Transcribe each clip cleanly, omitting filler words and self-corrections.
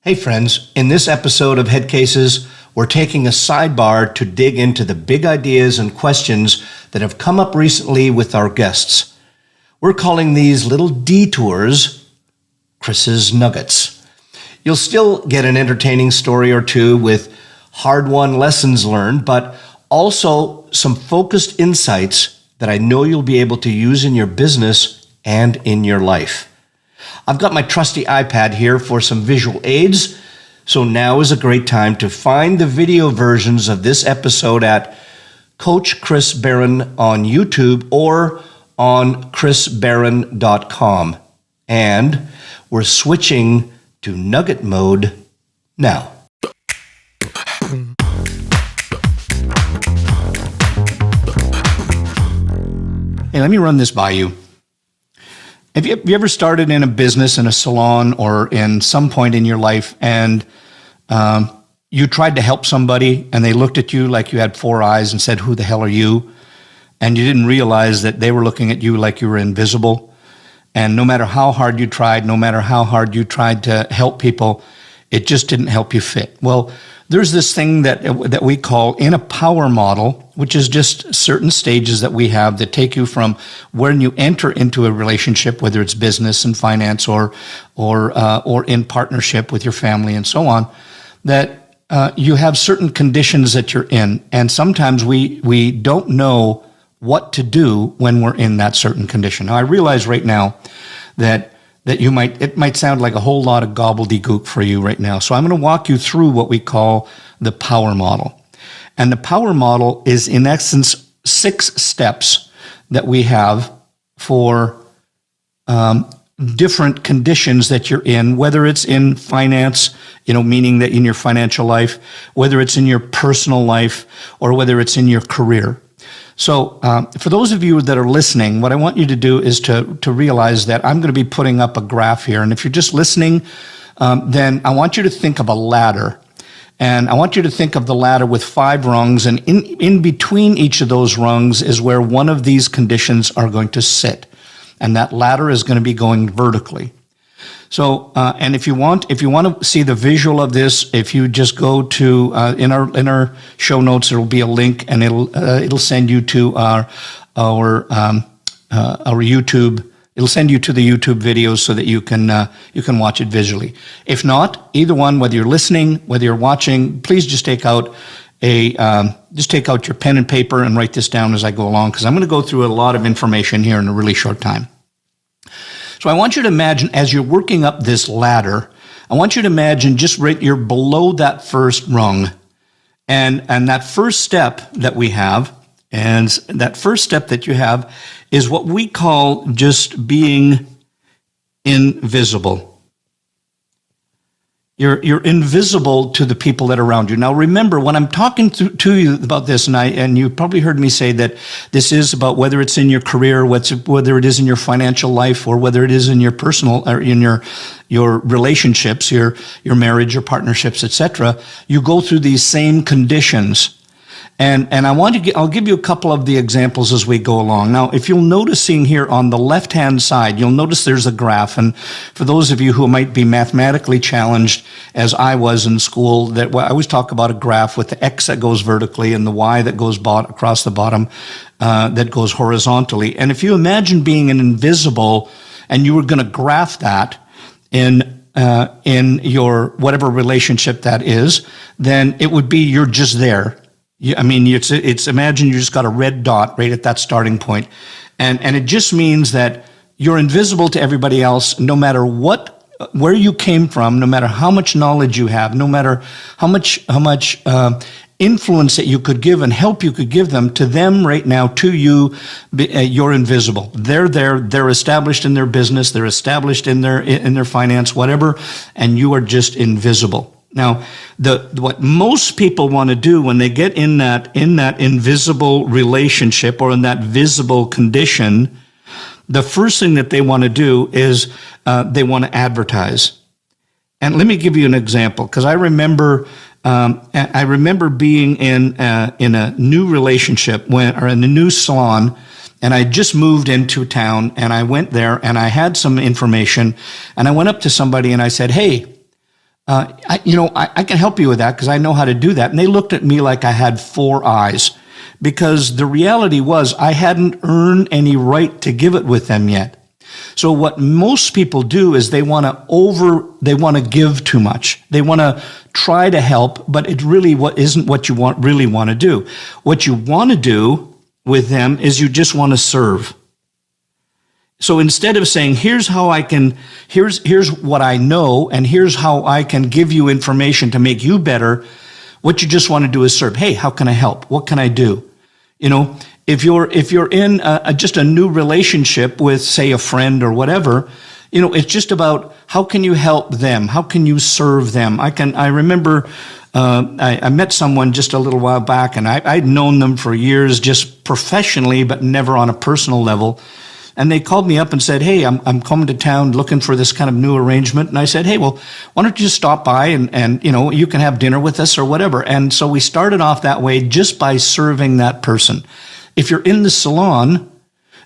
Hey friends, in this episode of Head Cases, we're taking a sidebar to dig into the big ideas and questions that have come up recently with our guests. We're calling these little detours Chris's Nuggets. You'll still get an entertaining story or two with hard-won lessons learned, but also some focused insights that I know you'll be able to use in your business and in your life. I've got my trusty iPad here for some visual aids, so now is a great time to find the video versions of this episode at Coach Chris Baran on YouTube or on chrisbaran.com. And we're switching to Nugget mode now. Hey, let me run this by you. Have you ever started in a business, in a salon, or in some point in your life, and you tried to help somebody, and they looked at you like you had four eyes and said, "Who the hell are you?" And you didn't realize that they were looking at you like you were invisible. And no matter how hard you tried, to help people, it just didn't help you fit. Well, there's this thing that we call in a power model, which is just certain stages that we have that take you from when you enter into a relationship, whether it's business and finance or in partnership with your family and so on, that you have certain conditions that you're in. And sometimes we don't know what to do when we're in that certain condition. Now, I realize right now that it might sound like a whole lot of gobbledygook for you right now. So I'm going to walk you through what we call the power model. And the power model is, in essence, 6 steps that we have for different conditions that you're in, whether it's in finance, meaning that in your financial life, whether it's in your personal life, or whether it's in your career. So for those of you that are listening, what I want you to do is to realize that I'm going to be putting up a graph here. And if you're just listening, then I want you to think of a ladder. And I want you to think of the ladder with 5 rungs. And in between each of those rungs is where one of these conditions are going to sit. And that ladder is going to be going vertically. So, and if you want to see the visual of this, if you just go to in our show notes, there will be a link, and it'll send you to our YouTube. It'll send you to the YouTube videos so that you can watch it visually. If not, either one, whether you're listening, whether you're watching, please just take out your pen and paper and write this down as I go along, because I'm going to go through a lot of information here in a really short time. So I want you to imagine, as you're working up this ladder, I want you to imagine just you're below that first rung. And that first step that we have, and that first step that you have, is what we call just being invisible. You're invisible to the people that are around you. Now, remember, when I'm talking to you about this, and you probably heard me say that this is about whether it's in your career, whether it is in your financial life, or whether it is in your personal or in your relationships, your marriage, your partnerships, etc. You go through these same conditions. And I'll give you a couple of the examples as we go along. Now, if you'll notice here on the left-hand side, you'll notice there's a graph. And for those of you who might be mathematically challenged, as I was in school, that I always talk about a graph with the X that goes vertically and the Y that goes across the bottom, that goes horizontally. And if you imagine being an invisible, and you were going to graph that in your whatever relationship that is, then it would be you're just there. It's imagine you just got a red dot right at that starting point. And it just means that you're invisible to everybody else, no matter where you came from, no matter how much knowledge you have, no matter how much influence that you could give and help you could give them. To them right now, to you, you're invisible. They're there, they're established in their business, they're established in their finance, whatever, and you are just invisible. Now, what most people want to do when they get in that invisible relationship or in that visible condition, the first thing that they want to do is they want to advertise. And let me give you an example, because I remember being in a new relationship or in a new salon, and I just moved into town, and I went there and I had some information, and I went up to somebody and I said, "Hey, I can help you with that because I know how to do that. And they looked at me like I had four eyes, because the reality was I hadn't earned any right to give it with them yet. So what most people do is they want to give too much. They want to try to help, but it really isn't what you really want to do. What you want to do with them is you just want to serve. So instead of saying, here's what I know, and here's how I can give you information to make you better, what you just want to do is serve. Hey, how can I help? What can I do? If you're in just a new relationship with, say, a friend or whatever, it's just about how can you help them? How can you serve them? I remember I met someone just a little while back, and I'd known them for years, just professionally, but never on a personal level. And they called me up and said, hey, I'm coming to town looking for this kind of new arrangement. And I said, hey, well, why don't you just stop by and you can have dinner with us or whatever. And so we started off that way just by serving that person. If you're in the salon,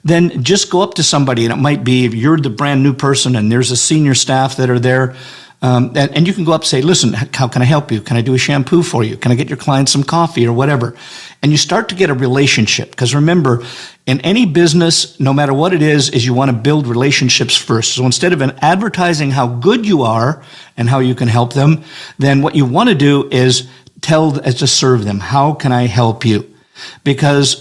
then just go up to somebody, and it might be if you're the brand new person and there's a senior staff that are there, and you can go up and say, listen, how can I help you? Can I do a shampoo for you? Can I get your client some coffee or whatever? And you start to get a relationship, because remember, in any business, no matter what it is you want to build relationships first. So instead of advertising how good you are and how you can help them, then what you want to do is to serve them. How can I help you? Because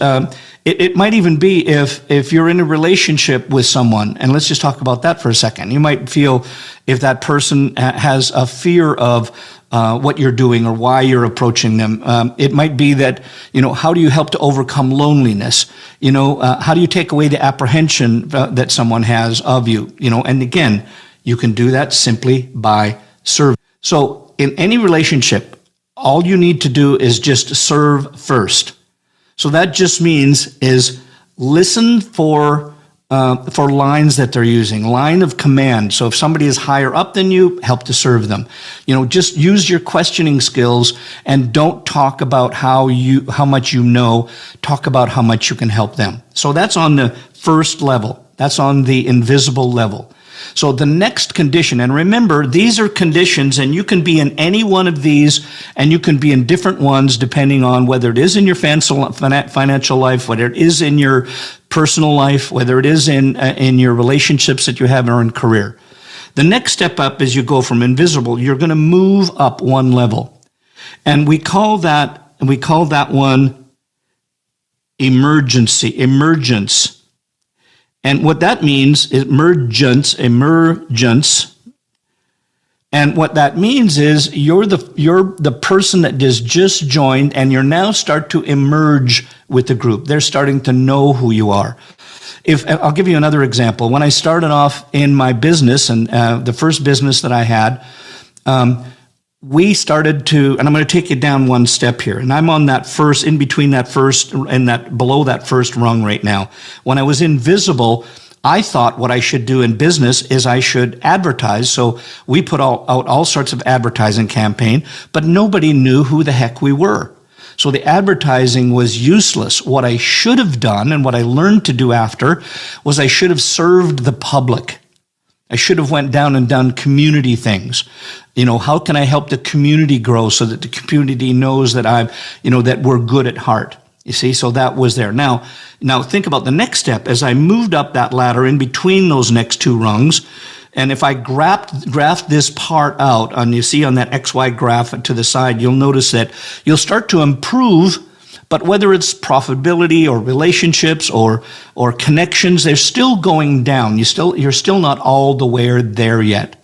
it might even be if you're in a relationship with someone, and let's just talk about that for a second. You might feel if that person has a fear of what you're doing or why you're approaching them. It might be that, how do you help to overcome loneliness? How do you take away the apprehension that someone has of you? And again, you can do that simply by serving. So in any relationship, all you need to do is just serve first. So that just means is listen for lines that they're using, line of command. So if somebody is higher up than you, help to serve them. Just use your questioning skills and don't talk about how much you know. Talk about how much you can help them. So that's on the first level. That's on the invisible level. So the next condition, and remember, these are conditions, and you can be in any one of these, and you can be in different ones depending on whether it is in your financial life, whether it is in your personal life, whether it is in your relationships that you have or in career. The next step up is you go from invisible. You're going to move up one level, and we call that one emergence. And what that means is emergence. And what that means is you're the person that has just joined, and you're now start to emerge with the group. They're starting to know who you are. I'll give you another example. When I started off in my business, and the first business that I had, we started to, and I'm going to take you down one step here, and I'm on that first, in between that first and that below that first rung right now. When I was invisible, I thought what I should do in business is I should advertise. So we put out all sorts of advertising campaign, but nobody knew who the heck we were. So the advertising was useless. What I should have done, and what I learned to do after, was I should have served the public. I should have went down and done community things. How can I help the community grow so that the community knows that that we're good at heart? You see, so that was there. Now think about the next step. As I moved up that ladder in between those next two rungs, and if I graph this part out, you see on that XY graph to the side, you'll notice that you'll start to improve. But whether it's profitability or relationships or connections, they're still going down. You're still not all the way there yet.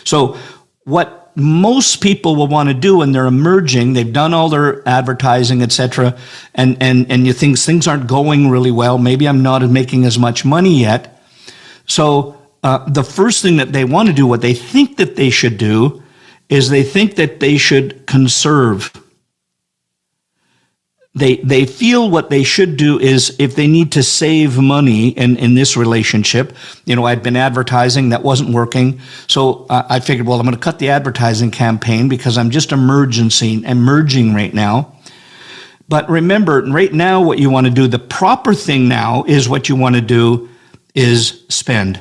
So what most people will want to do when they're emerging, they've done all their advertising, etc., and you think things aren't going really well. Maybe I'm not making as much money yet. So the first thing that they want to do, what they think that they should do, is they think that they should conserve. They feel what they should do is if they need to save money in this relationship. I'd been advertising, that wasn't working. So I figured, well, I'm going to cut the advertising campaign because I'm just emerging right now. But remember, right now, what you want to do, the proper thing now is what you want to do is spend.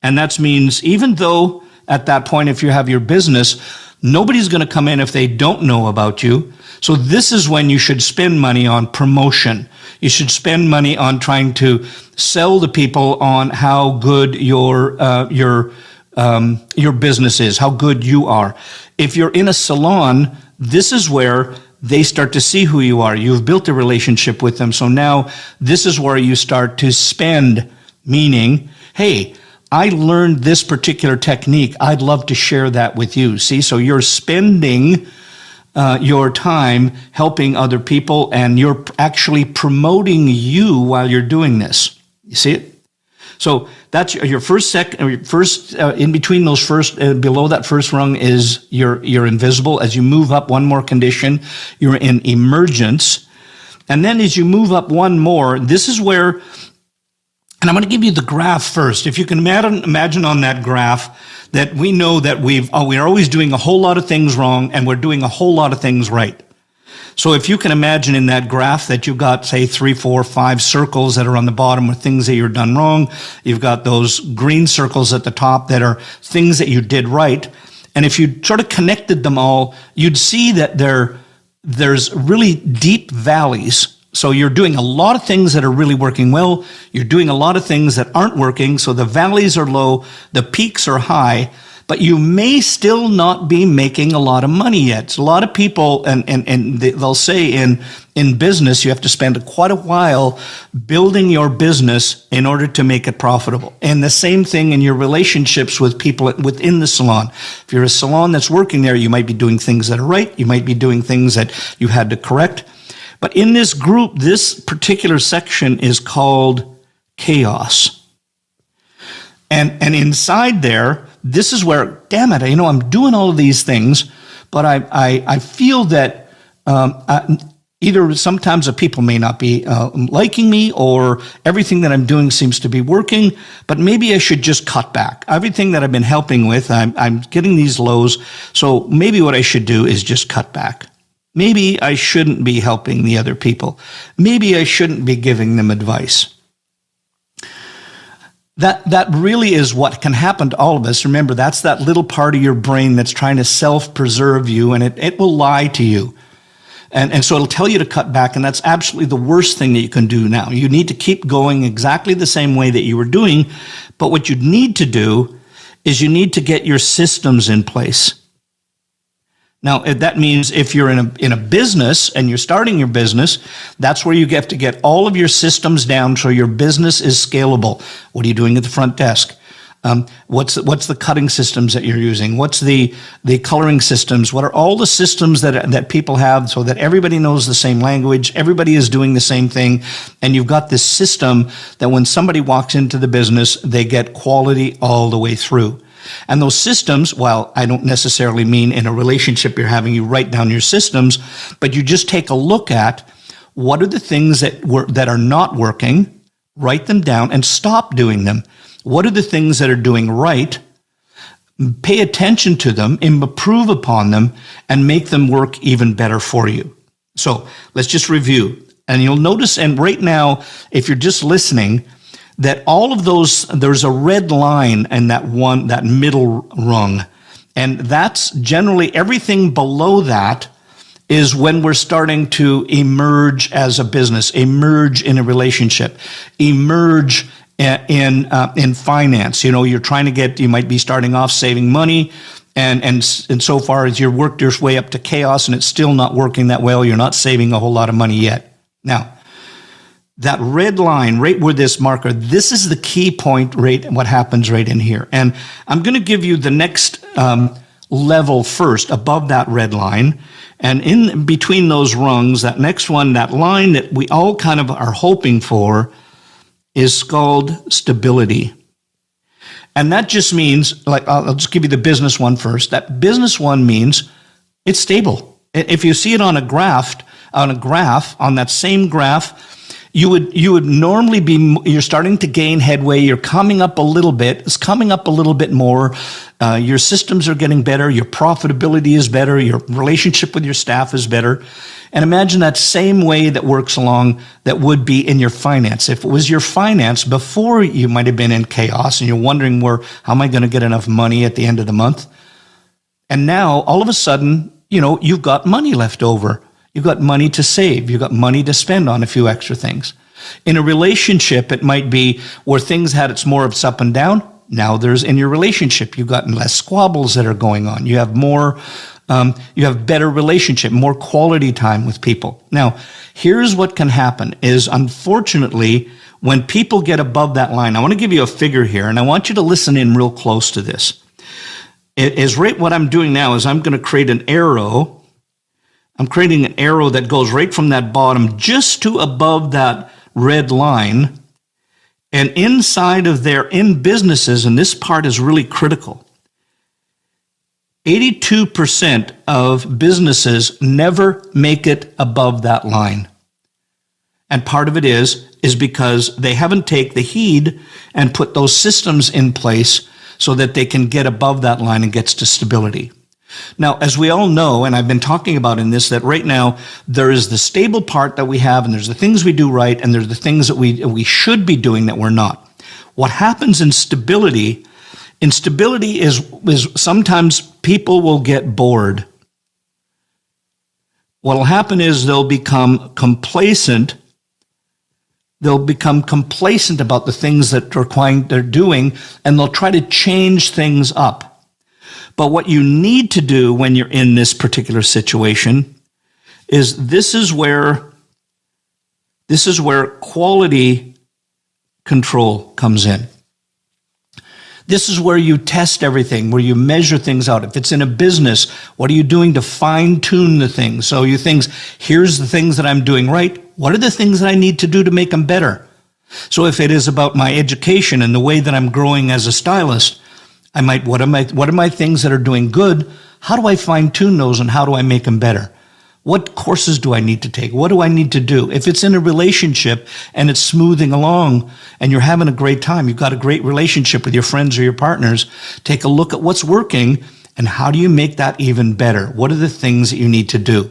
And that means even though at that point, if you have your business, nobody's going to come in if they don't know about you. So this is when you should spend money on promotion. You should spend money on trying to sell the people on how good your business is, how good you are. If you're in a salon, this is where they start to see who you are. You've built a relationship with them. So now this is where you start to spend, meaning, hey, I learned this particular technique. I'd love to share that with you. See, so you're spending your time helping other people, and you're actually promoting you while you're doing this. You see it? So that's your first in between those first, below that first rung is you're invisible. As you move up one more condition, you're in emergence. And then as you move up one more, this is where, and I'm going to give you the graph first. If you can imagine on that graph that we know that we're always doing a whole lot of things wrong and we're doing a whole lot of things right. So if you can imagine in that graph that you've got, say, 3, 4, 5 circles that are on the bottom with things that you're done wrong. You've got those green circles at the top that are things that you did right. And if you sort of connected them all, you'd see that there's really deep valleys. So you're doing a lot of things that are really working well. You're doing a lot of things that aren't working. So the valleys are low, the peaks are high. But you may still not be making a lot of money yet. So a lot of people, and they'll say in business, you have to spend quite a while building your business in order to make it profitable. And the same thing in your relationships with people within the salon. If you're a salon that's working there, you might be doing things that are right. You might be doing things that you had to correct. But in this group, this particular section is called chaos. And inside there, this is where, damn it, I'm doing all of these things, but I feel that either sometimes the people may not be liking me, or everything that I'm doing seems to be working, but maybe I should just cut back. Everything that I've been helping with, I'm getting these lows, so maybe what I should do is just cut back. Maybe I shouldn't be helping the other people. Maybe I shouldn't be giving them advice. That really is what can happen to all of us. Remember, that's that little part of your brain that's trying to self-preserve you, and it will lie to you. And so it'll tell you to cut back, and that's absolutely the worst thing that you can do now. You need to keep going exactly the same way that you were doing, but what you need to do is you need to get your systems in place. Now, that means if you're in a business and you're starting your business, that's where you have to get all of your systems down so your business is scalable. What are you doing at the front desk? What's the cutting systems that you're using? What's the coloring systems? What are all the systems that people have so that everybody knows the same language, everybody is doing the same thing, and you've got this system that when somebody walks into the business, they get quality all the way through. And those systems, while I don't necessarily mean in a relationship you're having, you write down your systems, but you just take a look at what are the things that are not working, write them down and stop doing them. What are the things that are doing right? Pay attention to them, improve upon them, and make them work even better for you. So let's just review. And you'll notice, and right now, if you're just listening, that all of those, there's a red line in that middle rung. And that's generally everything below that is when we're starting to emerge as a business, emerge in a relationship, emerge in finance. You're trying to you might be starting off saving money, and so far as you worked your way up to chaos and it's still not working that well, you're not saving a whole lot of money yet. Now, that red line right where this marker, this is the key point, right? What happens right in here. And I'm going to give you the next level first above that red line. And in between those rungs, that next one, that line that we all kind of are hoping for is called stability. And that just means, like, I'll just give you the business one first. That business one means it's stable. If you see it on a graph, on that same graph, you would normally be, you're starting to gain headway. You're coming up a little bit. It's coming up a little bit more. Your systems are getting better. Your profitability is better. Your relationship with your staff is better. And imagine that same way that works along that would be in your finance. If it was your finance before, you might have been in chaos and you're wondering how am I going to get enough money at the end of the month? And now all of a sudden, you've got money left over. You've got money to save. You've got money to spend on a few extra things. In a relationship, it might be where things had its more ups up and down. Now there's in your relationship, you've got less squabbles that are going on. You have more, you have better relationship, more quality time with people. Now, here's what can happen is, unfortunately, when people get above that line, I want to give you a figure here, and I want you to listen in real close to this. What I'm doing now is I'm going to create an arrow. I'm creating an arrow that goes right from that bottom just to above that red line. And inside of there, in businesses, and this part is really critical, 82% of businesses never make it above that line. And part of it is because they haven't taken the heed and put those systems in place so that they can get above that line and gets to stability. Now, as we all know, and I've been talking about in this, that right now there is the stable part that we have, and there's the things we do right, and there's the things that we should be doing that we're not. What happens in stability is sometimes people will get bored. What will happen is they'll become complacent. They'll become complacent about the things that they're doing, and they'll try to change things up. But what you need to do when you're in this particular situation is this is where quality control comes in. This is where you test everything, where you measure things out. If it's in a business, what are you doing to fine-tune the things? So here's the things that I'm doing right. What are the things that I need to do to make them better? So if it is about my education and the way that I'm growing as a stylist, what are my things that are doing good? How do I fine-tune those, and how do I make them better? What courses do I need to take? What do I need to do? If it's in a relationship and it's smoothing along and you're having a great time, you've got a great relationship with your friends or your partners, take a look at what's working and how do you make that even better? What are the things that you need to do?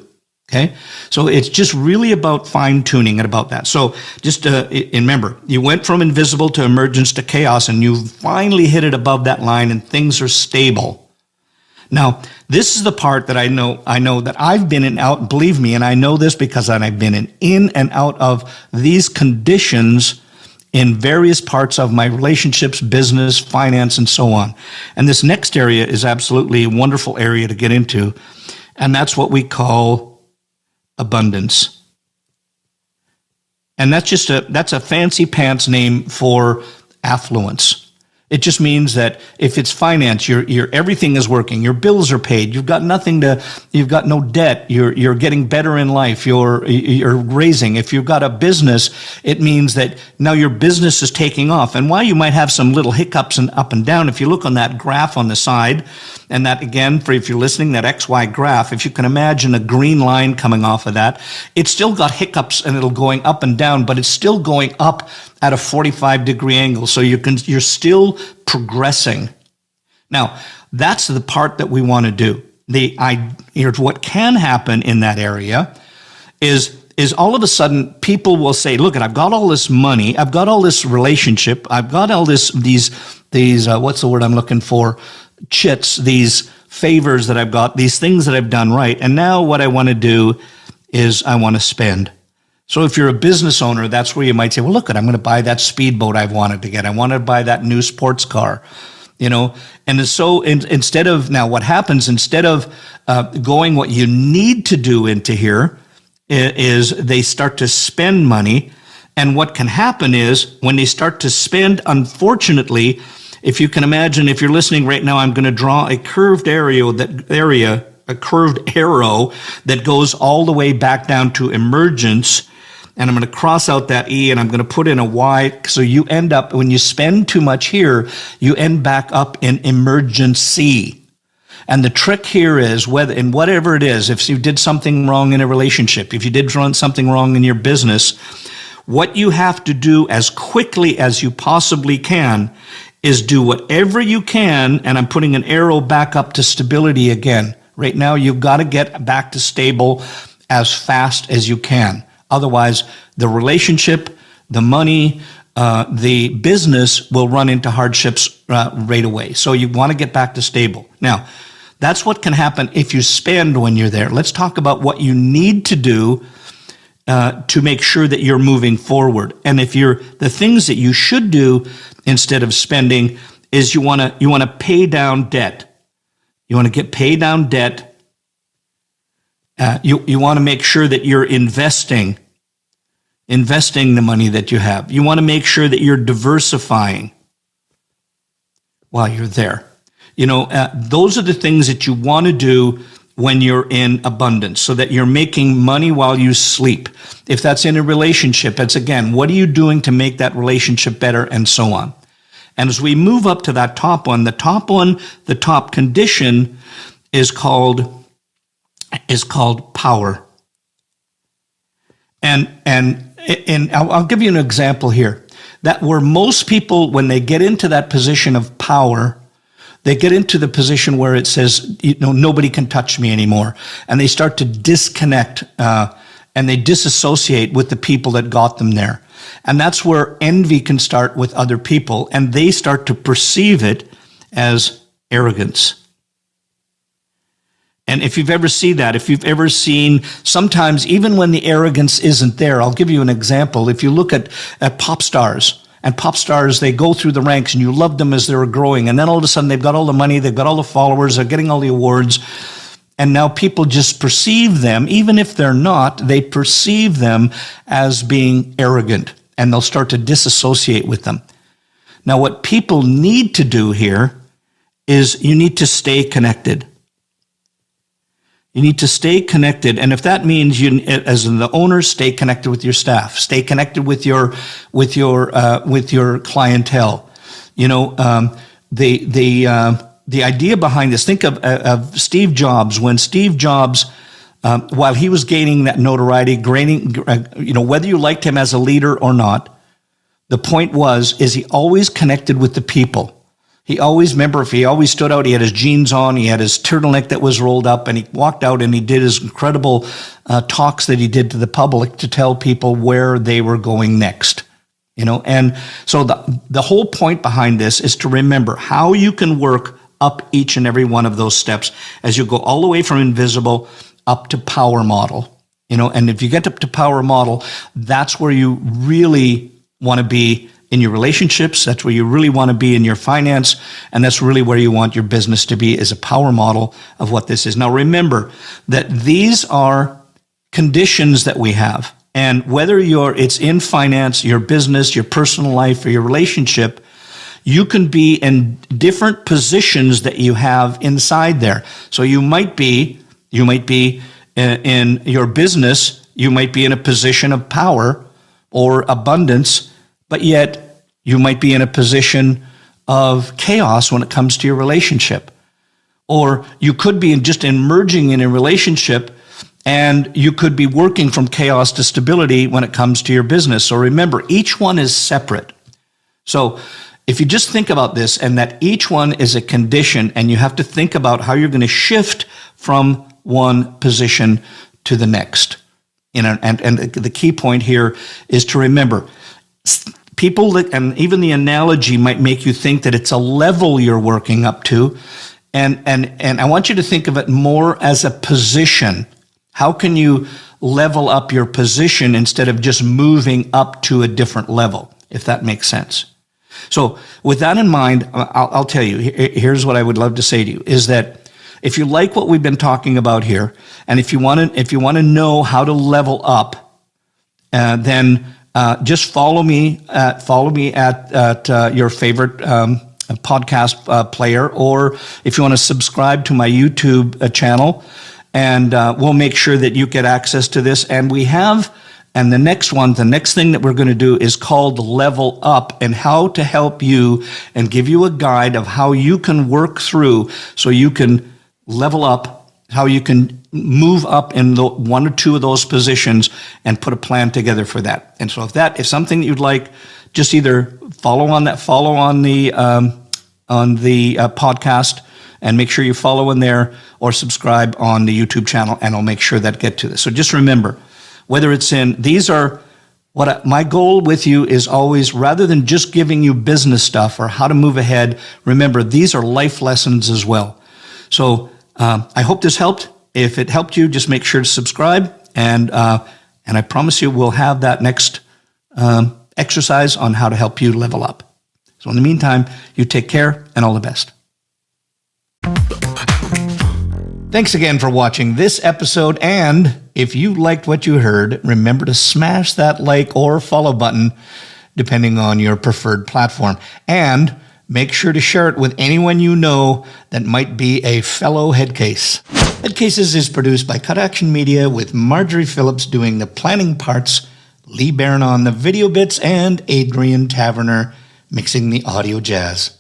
Okay, so it's just really about fine-tuning and about that. So just remember, you went from invisible to emergence to chaos, and you finally hit it above that line, and things are stable. Now, this is the part that I know that I've been in out, believe me, and I know this because I've been in and out of these conditions in various parts of my relationships, business, finance, and so on. And this next area is absolutely a wonderful area to get into, and that's what we call abundance. And that's a fancy pants name for affluence. It just means that if it's finance, everything is working. Your bills are paid. You've got no debt. You're getting better in life. You're raising. If you've got a business, it means that now your business is taking off. And while you might have some little hiccups and up and down, if you look on that graph on the side, and that again, if you're listening, that XY graph, if you can imagine a green line coming off of that, it's still got hiccups and it'll going up and down, but it's still going up at a 45-degree angle. So you're still progressing. Now, that's the part that we want to do. What can happen in that area is all of a sudden people will say, look, I've got all this money, I've got all this relationship, I've got all these what's the word I'm looking for? Chits, these favors that I've got, these things that I've done right. And now what I want to do is I want to spend. So if you're a business owner, that's where you might say, well, look, I'm going to buy that speedboat I've wanted to get. I want to buy that new sports car, And so instead of going what you need to do into here is they start to spend money. And what can happen is when they start to spend, unfortunately, if you can imagine, if you're listening right now, I'm going to draw a curved arrow that goes all the way back down to emergence. And I'm going to cross out that E and I'm going to put in a Y. So you end up, when you spend too much here, you end back up in emergency. And the trick here is whatever it is, if you did something wrong in a relationship, if you did something wrong in your business, What you have to do as quickly as you possibly can is do whatever you can, and I'm putting an arrow back up to stability again. Right now, you've got to get back to stable as fast as you can. Otherwise, the relationship, the money, the business will run into hardships right away. So you want to get back to stable. Now, that's what can happen if you spend when you're there. Let's talk about what you need to do to make sure that you're moving forward. And if the things that you should do instead of spending is you want to pay down debt. You want to pay down debt. You want to make sure that you're investing the money that you have. You want to make sure that you're diversifying while you're there. Those are the things that you want to do when you're in abundance, so that you're making money while you sleep. If that's in a relationship, it's again, what are you doing to make that relationship better, and so on. And as we move up to that top one, the top condition is called power. And I'll give you an example here. That where most people, when they get into that position of power, they get into the position where it says, nobody can touch me anymore. And they start to disconnect and they disassociate with the people that got them there. And that's where envy can start with other people, and they start to perceive it as arrogance. And if you've ever seen that, if you've ever seen, sometimes even when the arrogance isn't there, I'll give you an example. If you look at pop stars, and pop stars, they go through the ranks and you love them as they're growing. And then all of a sudden they've got all the money, they've got all the followers, they're getting all the awards. And now people just perceive them, even if they're not, they perceive them as being arrogant, and they'll start to disassociate with them. Now, what people need to do here is you need to stay connected. You need to stay connected, and if that means you, as the owner, stay connected with your staff, stay connected with your clientele. The idea behind this. Think of Steve Jobs. When Steve Jobs, while he was gaining that notoriety, whether you liked him as a leader or not, the point is he always connected with the people. He always stood out, he had his jeans on, he had his turtleneck that was rolled up, and he walked out and he did his incredible talks that he did to the public to tell people where they were going next. And so the whole point behind this is to remember how you can work up each and every one of those steps as you go all the way from invisible up to power model. And if you get up to power model, that's where you really want to be in your relationships. That's where you really want to be in your finance. And that's really where you want your business to be, is a power model of what this is. Now, remember that these are conditions that we have. And whether it's in finance, your business, your personal life, or your relationship, you can be in different positions that you have inside there. So you might be in your business, you might be in a position of power or abundance, but yet you might be in a position of chaos when it comes to your relationship. Or you could be just merging in a relationship, and you could be working from chaos to stability when it comes to your business. So remember, each one is separate. So if you just think about this, and that each one is a condition, and you have to think about how you're going to shift from one position to the next. And the key point here is to remember, people and even the analogy might make you think that it's a level you're working up to. And I want you to think of it more as a position. How can you level up your position instead of just moving up to a different level, if that makes sense? So with that in mind, I'll tell you, here's what I would love to say to you, is that if you like what we've been talking about here, and if you want to know how to level up, then just follow me at your favorite podcast player, or if you want to subscribe to my YouTube channel, and we'll make sure that you get access to this. And the next thing that we're going to do is called Level Up, and how to help you and give you a guide of how you can work through so you can level up how you can move up in the one or two of those positions and put a plan together for that. And so if that is something that you'd like, just either follow on the podcast and make sure you follow in there, or subscribe on the YouTube channel, and I'll make sure that get to this. So just remember, whether it's my goal with you is always, rather than just giving you business stuff or how to move ahead, remember, these are life lessons as well. So I hope this helped. If it helped you, just make sure to subscribe, and I promise you we'll have that next exercise on how to help you level up. So in the meantime, you take care, and all the best. Thanks again for watching this episode, and if you liked what you heard, remember to smash that like or follow button, depending on your preferred platform. And make sure to share it with anyone you know that might be a fellow Headcase. Headcases is produced by Cut Action Media, with Marjorie Phillips doing the planning parts, Lee Baran on the video bits, and Adrian Taverner mixing the audio jazz.